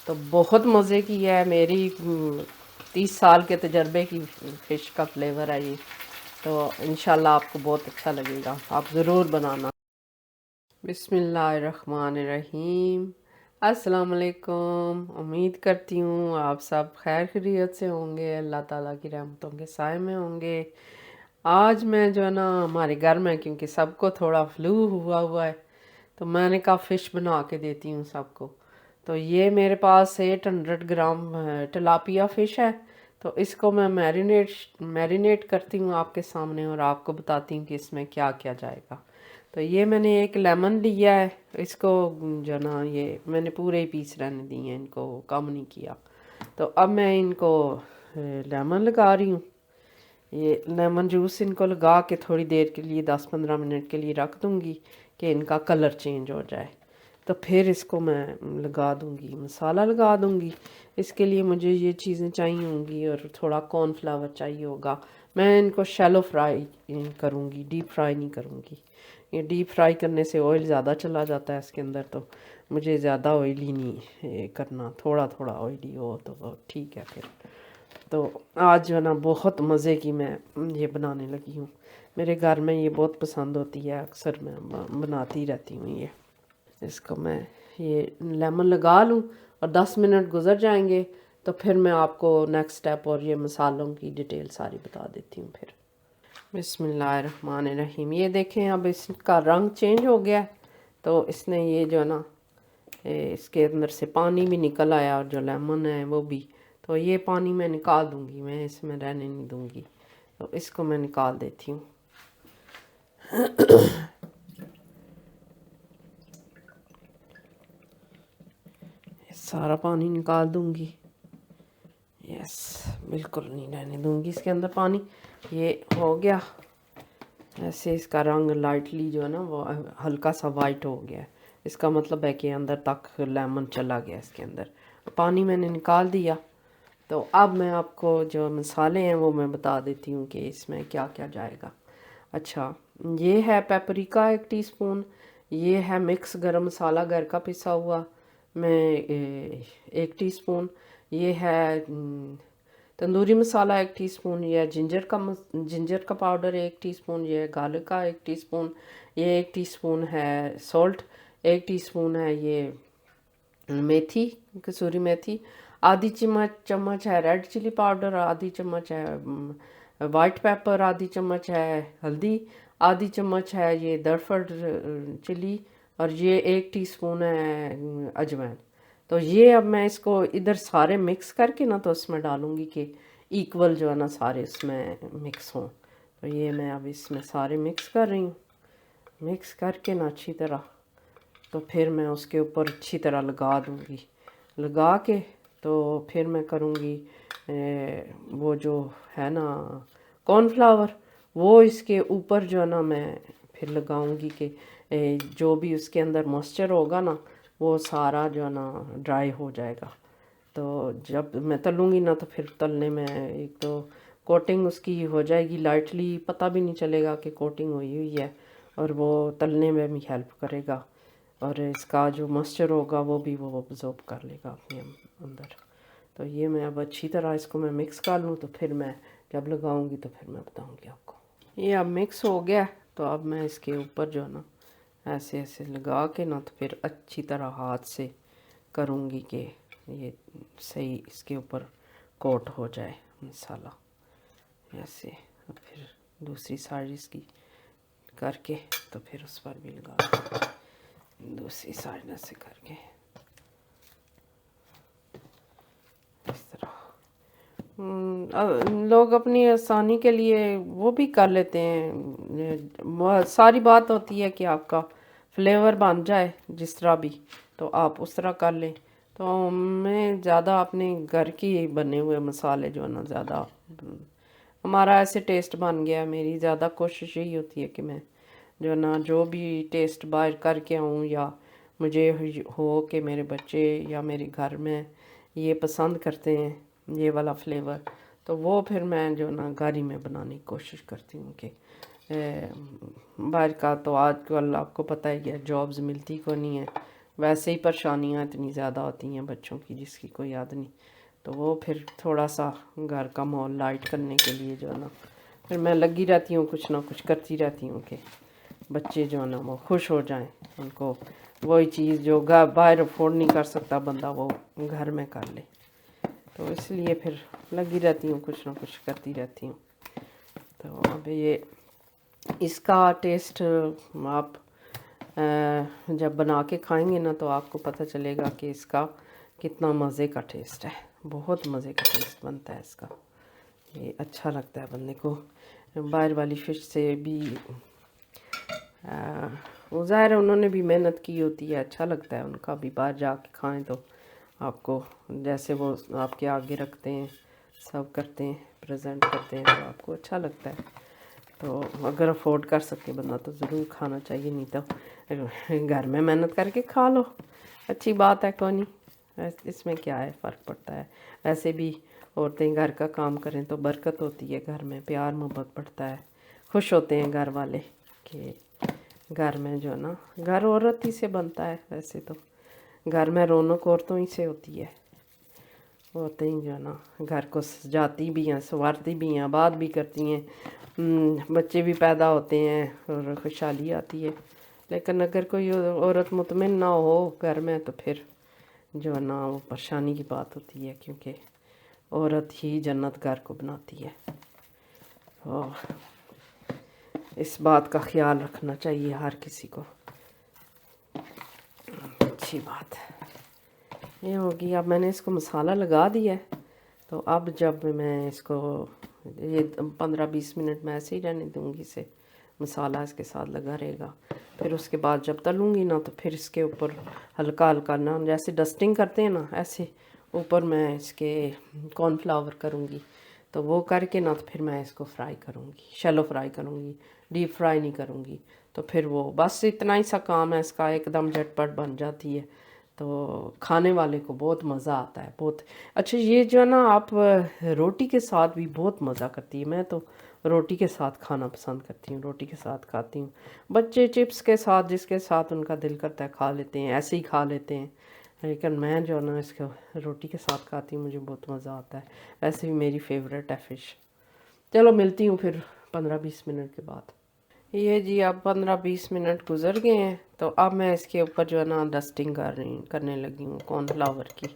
تو بہت مزے کی ہے، میری 30 سال کے تجربے کی فش کا فلیور ہے یہ، تو انشاءاللہ آپ کو بہت اچھا لگے گا، آپ ضرور بنانا۔ بسم اللہ الرحمن الرحیم۔ السلام علیکم، امید کرتی ہوں آپ سب خیر خیریت سے ہوں گے، اللہ تعالیٰ کی رحمتوں کے سائے میں ہوں گے۔ آج میں جو ہے نا ہمارے گھر میں کیونکہ سب کو تھوڑا فلو ہوا ہے، تو میں نے کہا فش بنا کے دیتی ہوں سب کو۔ تو یہ میرے پاس 800 گرام ٹلاپیا فش ہے، تو اس کو میں میرینیٹ کرتی ہوں آپ کے سامنے، اور آپ کو بتاتی ہوں کہ اس میں کیا کیا جائے گا۔ تو یہ میں نے ایک لیمن لیا ہے، اس کو جو نا یہ میں نے پورے ہی پیس رہنے دی ہیں، ان کو کم نہیں کیا۔ تو اب میں ان کو لیمن لگا رہی ہوں، یہ لیمن جوس ان کو لگا کے تھوڑی دیر کے لیے 10-15 منٹ کے لیے رکھ دوں گی کہ ان کا کلر چینج ہو جائے، تو پھر اس کو میں لگا دوں گی، مسالہ لگا دوں گی۔ اس کے لیے مجھے یہ چیزیں چاہیے ہوں گی اور تھوڑا کارن فلاور چاہیے ہوگا۔ میں ان کو شیلو فرائی کروں گی، ڈیپ فرائی نہیں کروں گی، یہ ڈیپ فرائی کرنے سے آئل زیادہ چلا جاتا ہے اس کے اندر، تو مجھے زیادہ آئلی نہیں کرنا، تھوڑا تھوڑا آئلی ہو تو ٹھیک ہے پھر۔ تو آج جو ہے نا بہت مزے کی میں یہ بنانے لگی ہوں، میرے گھر میں یہ بہت پسند ہوتی ہے، اکثر میں بناتی رہتی ہوں یہ۔ اس کو میں یہ لیمن لگا لوں اور 10 منٹ گزر جائیں گے تو پھر میں آپ کو نیکسٹ سٹیپ اور یہ مسالوں کی ڈیٹیل ساری بتا دیتی ہوں پھر۔ بسم اللہ الرحمن الرحیم۔ یہ دیکھیں اب اس کا رنگ چینج ہو گیا ہے، تو اس نے یہ جو ہے نا اس کے اندر سے پانی بھی نکل آیا، اور جو لیمن ہے وہ بھی، تو یہ پانی میں نکال دوں گی، میں اس میں رہنے نہیں دوں گی، تو اس کو میں نکال دیتی ہوں۔ سارا پانی نکال دوں گی، یس، بالکل نہیں رہنے دوں گی اس کے اندر پانی۔ یہ ہو گیا ایسے، اس کا رنگ لائٹلی جو ہے نا وہ ہلکا سا وائٹ ہو گیا ہے، اس کا مطلب ہے کہ اندر تک لیمن چلا گیا اس کے اندر، پانی میں نے نکال دیا۔ تو اب میں آپ کو جو مسالے ہیں وہ میں بتا دیتی ہوں کہ اس میں کیا کیا جائے گا۔ اچھا، یہ ہے پیپریکا 1 ٹی سپون، یہ ہے مکس گرم مسالہ گھر کا پسا ہوا میں 1 ٹی سپون، یہ ہے تندوری مسالہ 1 ٹی سپون، یہ جنجر کا پاؤڈر 1 ٹی سپون، یہ گارلک کا 1 ٹی سپون، یہ 1 ٹی سپون ہے سالٹ، 1 ٹی سپون ہے یہ میتھی، کسوری میتھی، آدھی چمچ ہے ریڈ چلی پاؤڈر، آدھی چمچ ہے وائٹ پیپر، آدھی چمچ ہے ہلدی، آدھی چمچ ہے یہ درفڈ چلی، اور یہ 1 ٹی سپون ہے اجوائن۔ تو یہ اب میں اس کو ادھر سارے مکس کر کے نا تو اس میں ڈالوں گی کہ ایکول جو ہے نا سارے اس میں مکس ہوں۔ تو یہ میں اب اس میں سارے مکس کر رہی ہوں، مکس کر کے نا اچھی طرح، تو پھر میں اس کے اوپر اچھی طرح لگا دوں گی، لگا کے تو پھر میں کروں گی وہ جو ہے نا کارن فلاور، وہ اس کے اوپر جو ہے نا میں پھر لگاؤں گی کہ جو بھی اس کے اندر موئسچر ہوگا نا وہ سارا جو ہے نا ڈرائی ہو جائے گا۔ تو جب میں تلوں گی نا تو پھر تلنے میں ایک تو کوٹنگ اس کی ہو جائے گی لائٹلی، پتہ بھی نہیں چلے گا کہ کوٹنگ ہوئی ہے، اور وہ تلنے میں بھی ہیلپ کرے گا، اور اس کا جو موئسچر ہوگا وہ بھی وہ ابزورب کر لے گا اپنے اندر۔ تو یہ میں اب اچھی طرح اس کو میں مکس کر لوں، تو پھر میں جب لگاؤں گی تو پھر میں بتاؤں گی آپ کو۔ یہ اب مکس ہو گیا، تو اب میں اس کے اوپر جو ہے نا ایسے ایسے لگا کے نا تو پھر اچھی طرح ہاتھ سے کروں گی کہ یہ صحیح اس کے اوپر کوٹ ہو جائے مسالہ ایسے، اور پھر دوسری سائڈ اس کی کر کے تو پھر اس پر بھی لگا دوں، دوسری سائڈ سے کر کے اس طرح۔ لوگ اپنی آسانی کے لیے وہ بھی کر لیتے ہیں، ساری بات ہوتی ہے کہ آپ کا فلیور بن جائے جس طرح بھی، تو آپ اس طرح کر لیں۔ تو میں زیادہ اپنے گھر کی بنے ہوئے مسالے جو ہے نا زیادہ، ہمارا ایسے ٹیسٹ بن گیا، میری زیادہ کوشش یہی ہوتی ہے کہ میں جو نا جو بھی ٹیسٹ باہر کر کے آؤں، یا مجھے ہو کہ میرے بچے یا میرے گھر میں یہ پسند کرتے ہیں یہ والا فلیور، تو وہ پھر میں جو نا گھر ہی میں بنانے کی کوشش کرتی ہوں کہ باہر کا تو آج کل آپ کو پتہ ہی ہے جابز ملتی کو نہیں ہے، ویسے ہی پریشانیاں اتنی زیادہ ہوتی ہیں بچوں کی جس کی کوئی یاد نہیں، تو وہ پھر تھوڑا سا گھر کا ماحول لائٹ کرنے کے لیے جو ہے نا پھر میں لگی رہتی ہوں، کچھ نہ کچھ کرتی رہتی ہوں کہ بچے جو ہے نا وہ خوش ہو جائیں، ان کو وہی چیز جو باہر افورڈ نہیں کر سکتا بندہ وہ گھر میں کر لے، تو اس لیے پھر لگی رہتی ہوں، کچھ نہ کچھ کرتی رہتی ہوں۔ تو اب یہ اس کا ٹیسٹ آپ جب بنا کے کھائیں گے نا تو آپ کو پتہ چلے گا کہ اس کا کتنا مزے کا ٹیسٹ ہے، بہت مزے کا ٹیسٹ بنتا ہے اس کا، یہ اچھا لگتا ہے بندے کو۔ باہر والی فش سے بھی وہ ظاہر ہے انہوں نے بھی محنت کی ہوتی ہے، اچھا لگتا ہے ان کا بھی، باہر جا کے کھائیں تو آپ کو جیسے وہ آپ کے آگے رکھتے ہیں، سب کرتے ہیں، پریزنٹ کرتے ہیں، تو آپ کو اچھا لگتا ہے۔ تو اگر افورڈ کر سکے بندہ تو ضرور کھانا چاہیے، نہیں تو گھر میں محنت کر کے کھا لو، اچھی بات ہے، کوئی نہیں، اس میں کیا ہے، فرق پڑتا ہے۔ ایسے بھی عورتیں گھر کا کام کریں تو برکت ہوتی ہے گھر میں، پیار محبت بڑھتا ہے، خوش ہوتے ہیں گھر والے کہ گھر میں جو ہے نا، گھر عورت ہی سے بنتا ہے، ویسے تو گھر میں رونق عورتوں ہی سے ہوتی ہے، عورتیں ہی جو ہے نا گھر کو سجاتی بھی ہیں، سنوارتی بھی ہیں، آباد بھی کرتی ہیں، بچے بھی پیدا ہوتے ہیں اور خوشحالی آتی ہے۔ لیکن اگر کوئی عورت مطمئن نہ ہو گھر میں تو پھر جو ہے نا وہ پریشانی کی بات ہوتی ہے، کیونکہ عورت ہی جنت گھر کو بناتی ہے۔ اور اس بات کا خیال رکھنا چاہیے ہر کسی کو، اچھی بات ہے۔ یہ ہوگی، اب میں نے اس کو مسالہ لگا دیا ہے، تو اب جب میں اس کو یہ 15-20 منٹ میں ایسے ہی رہنے دوں گی، اسے مسالہ اس کے ساتھ لگا رہے گا، پھر اس کے بعد جب تلوں گی نا تو پھر اس کے اوپر ہلکا ہلکا نا جیسے ڈسٹنگ کرتے ہیں نا ایسے اوپر میں اس کے کارن فلاور کروں گی، تو وہ کر کے نا تو پھر میں اس کو فرائی کروں گی، شیلو فرائی کروں گی، ڈیپ فرائی نہیں کروں گی، تو پھر وہ بس اتنا ہی سا کام ہے اس کا، ایک دم جھٹ پٹ بن جاتی ہے، تو کھانے والے کو بہت مزہ آتا ہے، بہت اچھا۔ یہ جو ہے نا آپ روٹی کے ساتھ بھی بہت مزہ کرتی ہے، میں تو روٹی کے ساتھ کھانا پسند کرتی ہوں، روٹی کے ساتھ کھاتی ہوں، بچے چپس کے ساتھ جس کے ساتھ ان کا دل کرتا ہے کھا لیتے ہیں، ایسے ہی کھا لیتے ہیں، لیکن میں جو ہے نا اس کو روٹی کے ساتھ کھاتی ہوں، مجھے بہت مزہ آتا ہے، ویسے بھی میری فیوریٹ ہے فش۔ چلو ملتی ہوں پھر 15-20 منٹ کے بعد۔ یہ جی اب 15-20 منٹ گزر گئے ہیں، تو اب میں اس کے اوپر جو ہے نا ڈسٹنگ کرنے لگی ہوں کارن فلاور کی،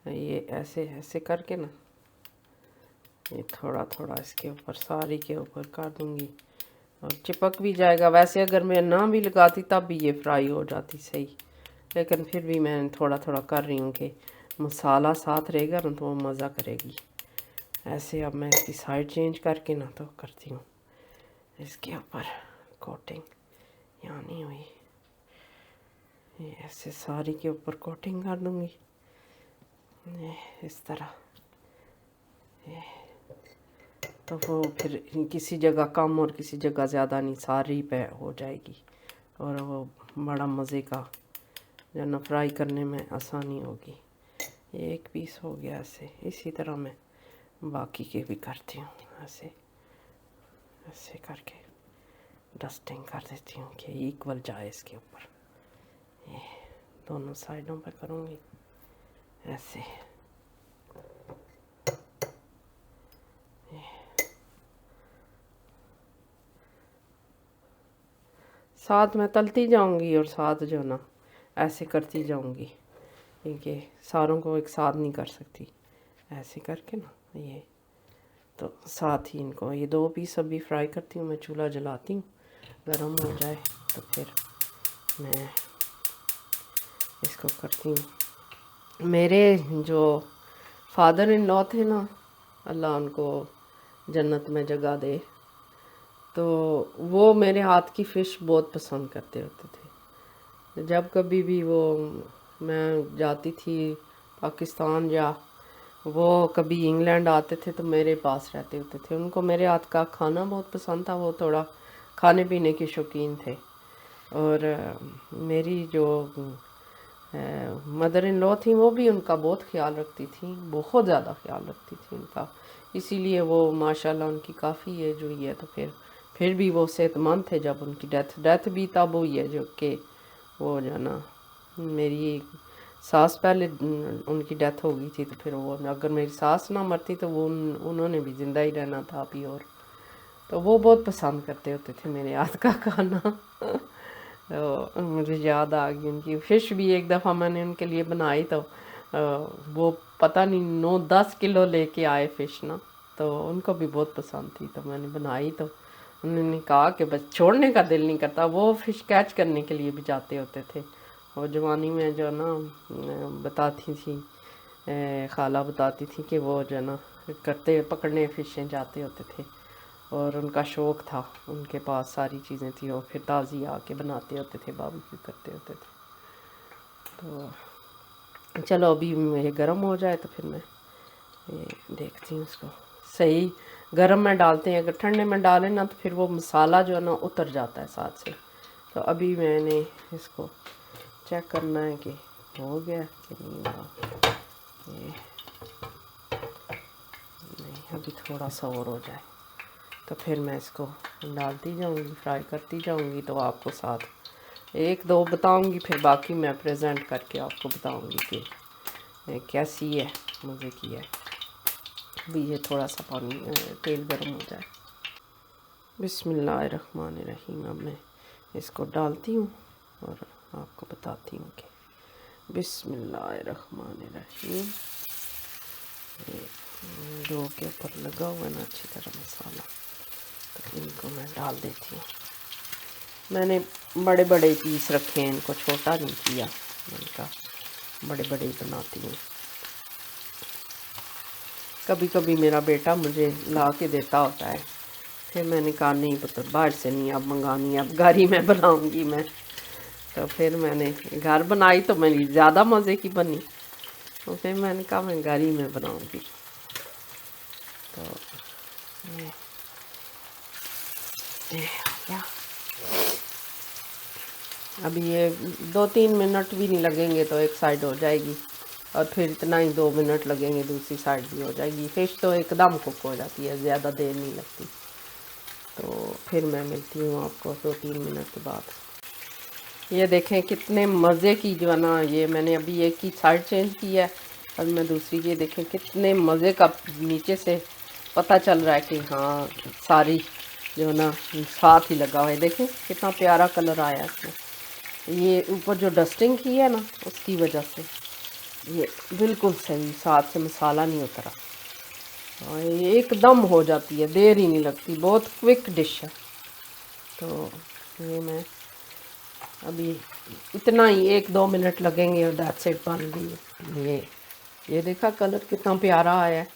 یہ ایسے ایسے کر کے نا یہ تھوڑا تھوڑا اس کے اوپر ساری کے اوپر کر دوں گی، اور چپک بھی جائے گا، ویسے اگر میں نہ بھی لگاتی تب بھی یہ فرائی ہو جاتی صحیح، لیکن پھر بھی میں تھوڑا تھوڑا کر رہی ہوں کہ مسالہ ساتھ رہے گا نا تو وہ مزہ کرے گی۔ ایسے اب میں اس کی سائڈ چینج کر کے نا تو کرتی ہوں اس کے اوپر کوٹنگ، یہاں نہیں ہوئی، یہ ایسے ساری کے اوپر کوٹنگ کر دوں گی، اس طرح، تو وہ پھر کسی جگہ کم اور کسی جگہ زیادہ نہیں، ساری پہ ہو جائے گی، اور وہ بڑا مزے کا جو نا فرائی کرنے میں آسانی ہوگی۔ یہ ایک پیس ہو گیا ایسے، اسی طرح میں باقی کے بھی کرتی ہوں، ایسے ایسے کر کے ڈسٹنگ کر دیتی ہوں کہ ایکول جائے اس کے اوپر، یہ دونوں سائڈوں پہ کروں گی ایسے، ساتھ میں تلتی جاؤں گی اور ساتھ جو نا ایسے کرتی جاؤں گی، کیونکہ ساروں کو ایک ساتھ نہیں کر سکتی، ایسے کر کے نا یہ تو ساتھ ہی ان کو یہ 2 پیس ابھی فرائی کرتی ہوں، میں چولہا جلاتی ہوں، گرم ہو جائے تو پھر میں اس کو کرتی ہوں۔ میرے جو فادر ان لا تھے نا، اللہ ان کو جنت میں جگہ دے، تو وہ میرے ہاتھ کی فش بہت پسند کرتے ہوتے تھے، جب کبھی بھی وہ میں جاتی تھی پاکستان یا وہ کبھی انگلینڈ آتے تھے تو میرے پاس رہتے ہوتے تھے، ان کو میرے ہاتھ کا کھانا بہت پسند تھا، وہ تھوڑا کھانے پینے کے شوقین تھے، اور میری جو مدر ان لا تھیں وہ بھی ان کا بہت خیال رکھتی تھیں، بہت زیادہ خیال رکھتی تھیں ان کا، اسی لیے وہ ماشاءاللہ ان کی کافی ایج ہوئی ہے، تو پھر بھی وہ صحت مند تھے، جب ان کی ڈیتھ بھی تب ہوئی ہے جو کہ وہ جو ہے نا میری ساس پہلے ان کی ڈیتھ ہو گئی تھی، تو پھر وہ اگر میری ساس نہ مرتی تو وہ انہوں نے بھی زندہ ہی رہنا تھا ابھی، اور تو وہ بہت پسند کرتے ہوتے تھے میرے ہاتھ کا کھانا۔ تو مجھے یاد آ گئی ان کی فش بھی، ایک دفعہ میں نے ان کے لیے بنائی تو وہ پتہ نہیں 9-10 کلو لے کے آئے فش نا، تو ان کو بھی بہت پسند تھی، تو میں نے بنائی تو انہوں نے کہا کہ بس چھوڑنے کا دل نہیں کرتا۔ وہ فش کیچ کرنے کے لیے بھی جاتے ہوتے تھے، اور جوانی میں جو نا بتاتی تھی خالہ بتاتی تھی کہ وہ جو نا کرتے پکڑنے فشیں جاتے ہوتے تھے، اور ان کا شوق تھا، ان کے پاس ساری چیزیں تھیں، اور پھر تازی آ کے بناتے ہوتے تھے، باربیکیو کرتے ہوتے تھے۔ تو چلو ابھی یہ گرم ہو جائے تو پھر میں یہ دیکھتی ہوں اس کو صحیح گرم میں ڈالتے ہیں، اگر ٹھنڈے میں ڈالیں نا تو پھر وہ مسالہ جو ہے نا اتر جاتا ہے ساتھ سے۔ تو ابھی میں نے اس کو چیک کرنا ہے کہ ہو گیا کہ نہیں ہوا، یہ نہیں، ابھی تھوڑا سا اور ہو جائے تو پھر میں اس کو ڈالتی جاؤں گی، فرائی کرتی جاؤں گی، تو آپ کو ساتھ ایک دو بتاؤں گی، پھر باقی میں پریزنٹ کر کے آپ کو بتاؤں گی کہ کیسی ہے، مزے کی ہے۔ ابھی یہ تھوڑا سا پانی تیل گرم ہو جائے۔ بسم اللہ الرحمن الرحیم۔ اب میں اس کو ڈالتی ہوں اور آپ کو بتاتی ہوں کہ بسم اللہ الرحمن الرحیم۔ دو کے اوپر لگا ہوا ہے نا اچھی طرح مسالہ، تو ان کو میں ڈال دیتی ہوں۔ میں نے بڑے بڑے پیس رکھے ہیں، ان کو چھوٹا نہیں کیا، میں نے کہا بڑے بڑے ہی بناتی ہوں۔ کبھی کبھی میرا بیٹا مجھے لا کے دیتا ہوتا ہے، پھر میں نے کہا نہیں پتر باہر سے نہیں اب منگانی، اب گھر ہی میں بناؤں گی میں۔ تو پھر میں نے گھر بنائی تو میری زیادہ مزے کی بنی، تو پھر میں نے کہا میں گھر ہی میں بناؤں گی۔ تو کیا ابھی یہ 2-3 منٹ بھی نہیں لگیں گے تو ایک سائڈ ہو جائے گی، اور پھر اتنا ہی 2 منٹ لگیں گے دوسری سائڈ بھی ہو جائے گی۔ فش تو ایک دم کک ہو جاتی ہے، زیادہ دیر نہیں لگتی۔ تو پھر میں ملتی ہوں آپ کو 2-3 منٹ کے بعد۔ یہ دیکھیں کتنے مزے کی جو ہے نا، یہ میں نے ابھی ایک کی سائڈ چینج کی ہے، اب میں دوسری، یہ دیکھیں کتنے مزے کا نیچے سے پتہ چل رہا ہے کہ ہاں ساری جو ہے نا ساتھ ہی لگا ہوا ہے۔ دیکھیں کتنا پیارا کلر آیا اس میں، یہ اوپر جو ڈسٹنگ کی ہے نا اس کی وجہ سے یہ بالکل صحیح ساتھ سے مسالہ نہیں اترا، اور یہ ایک دم ہو جاتی ہے، دیر ہی نہیں لگتی، بہت کوئک ڈش ہے۔ تو یہ میں ابھی اتنا ہی 1-2 منٹ لگیں گے اور دیٹس اٹ، بن گئی۔ یہ دیکھا کلر کتنا پیارا آیا ہے۔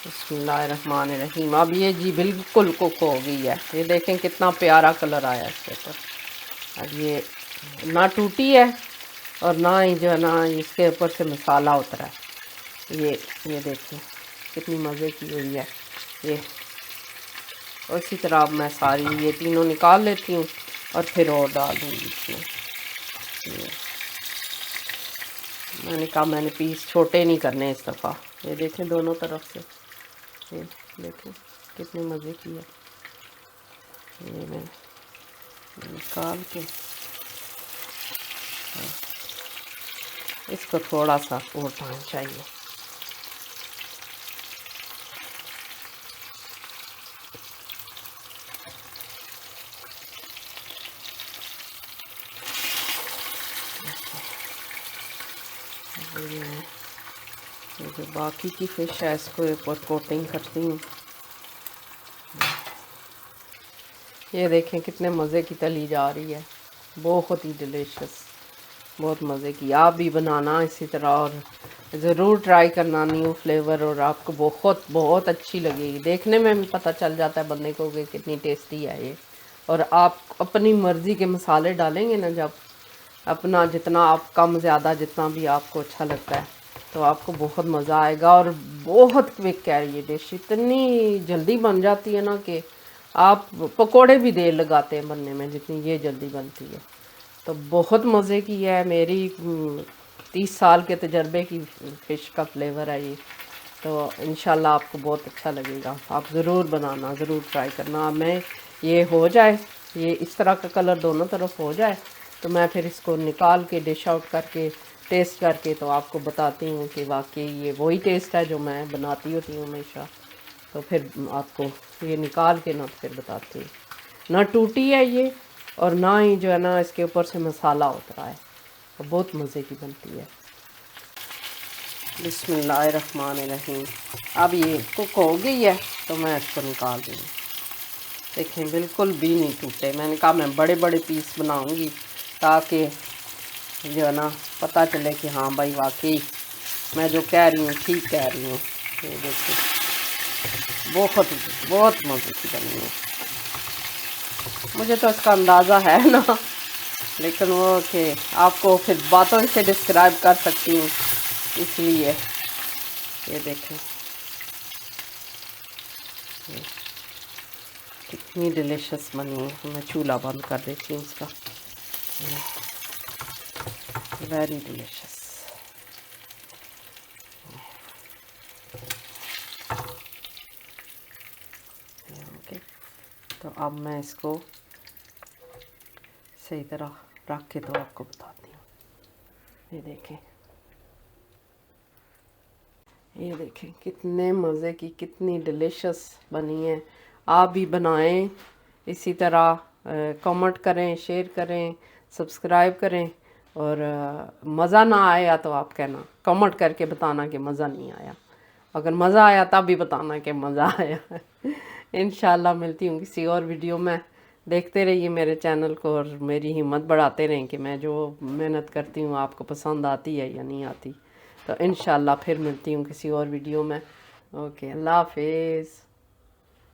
بسم اللہ الرحمن الرحیم۔ اب یہ جی بالکل کک ہو گئی ہے، یہ دیکھیں کتنا پیارا کلر آیا اس کے اوپر۔ اب یہ نہ ٹوٹی ہے اور نہ ہی جو ہے نا اس کے اوپر سے مسالہ اترا ہے۔ یہ دیکھیں کتنی مزے کی ہوئی ہے یہ۔ اسی طرح اب میں ساری یہ تینوں نکال لیتی ہوں اور پھر اور ڈال دوں گی اس میں۔ میں نے کہا میں نے پیس چھوٹے نہیں کرنے اس دفعہ۔ یہ دیکھیں دونوں طرف سے، یہ دیکھیں کتنے مزے کی ہے۔ یہ میں نکال کے اس کو تھوڑا سا اور ٹائم چاہیے۔ یہ جو باقی کی فش ہے اس کو ایک اور کوٹنگ کرتی ہوں۔ یہ دیکھیں کتنے مزے کی تلی جا رہی ہے، بہت ہی ڈیلیشس، بہت مزے کی۔ آپ بھی بنانا اسی طرح اور ضرور ٹرائی کرنا نیو فلیور، اور آپ کو بہت بہت اچھی لگے گی۔ دیکھنے میں بھی پتہ چل جاتا ہے بندے کو کہ کتنی ٹیسٹی ہے یہ۔ اور آپ اپنی مرضی کے مسالے ڈالیں گے نا، جب اپنا جتنا آپ کم زیادہ جتنا بھی آپ کو اچھا لگتا ہے تو آپ کو بہت مزہ آئے گا۔ اور بہت کوئک ہے یہ ڈش، اتنی جلدی بن جاتی ہے نا کہ آپ پکوڑے بھی دیر لگاتے ہیں بننے میں جتنی یہ جلدی بنتی ہے۔ تو بہت مزے کی ہے، میری 30 سال کے تجربے کی فش کا فلیور ہے یہ۔ تو انشاءاللہ آپ کو بہت اچھا لگے گا، آپ ضرور بنانا، ضرور ٹرائی کرنا۔ میں یہ ہو جائے، یہ اس طرح کا کلر دونوں طرف ہو جائے تو میں پھر اس کو نکال کے ڈش آؤٹ کر کے ٹیسٹ کر کے تو آپ کو بتاتی ہوں کہ واقعی یہ وہی ٹیسٹ ہے جو میں بناتی ہوتی ہوں ہمیشہ. تو پھر آپ کو یہ نکال کے نا پھر بتاتی ہوں. نہ ٹوٹی ہے یہ اور نہ ہی جو ہے نا اس کے اوپر سے مسالہ اترا ہے. تو بہت مزے کی بنتی ہے. بسم اللہ الرحمن الرحیم. اب یہ کک ہو گئی ہے تو میں اس کو نکال دوں گی. دیکھیں بالکل بھی نہیں ٹوٹے. میں نے کہا میں بڑے بڑے پیس بناؤں گی تاکہ جو ہے نا پتہ چلے کہ ہاں بھائی واقعی میں جو کہہ رہی ہوں ٹھیک کہہ رہی ہوں. یہ دیکھیں بہت بہت مزے کی بنی ہے. مجھے تو اس کا اندازہ ہے نا، لیکن وہ کہ آپ کو پھر باتوں سے ڈسکرائب کر سکتی ہوں اس لیے. یہ دیکھیں کتنی ڈیلیشس بنی ہے. میں چولہا بند کر دیتی ہوں اس کا. Very delicious. اوکے تو اب میں اس کو صحیح طرح رکھ کے تو آپ کو بتاتی ہوں. یہ دیکھیں یہ دیکھیں کتنے مزے کی کتنی ڈیلیشس بنی ہے. آپ بھی بنائیں اسی طرح. کمنٹ کریں، شیئر کریں، سبسکرائب کریں. اور مزہ نہ آیا تو آپ کہنا کمنٹ کر کے بتانا کہ مزہ نہیں آیا. اگر مزہ آیا تب بھی بتانا کہ مزہ آیا. انشاءاللہ ملتی ہوں کسی اور ویڈیو میں. دیکھتے رہیے میرے چینل کو اور میری ہمت بڑھاتے رہیں کہ میں جو محنت کرتی ہوں آپ کو پسند آتی ہے یا نہیں آتی. تو انشاءاللہ پھر ملتی ہوں کسی اور ویڈیو میں. اوکے اللہ حافظ.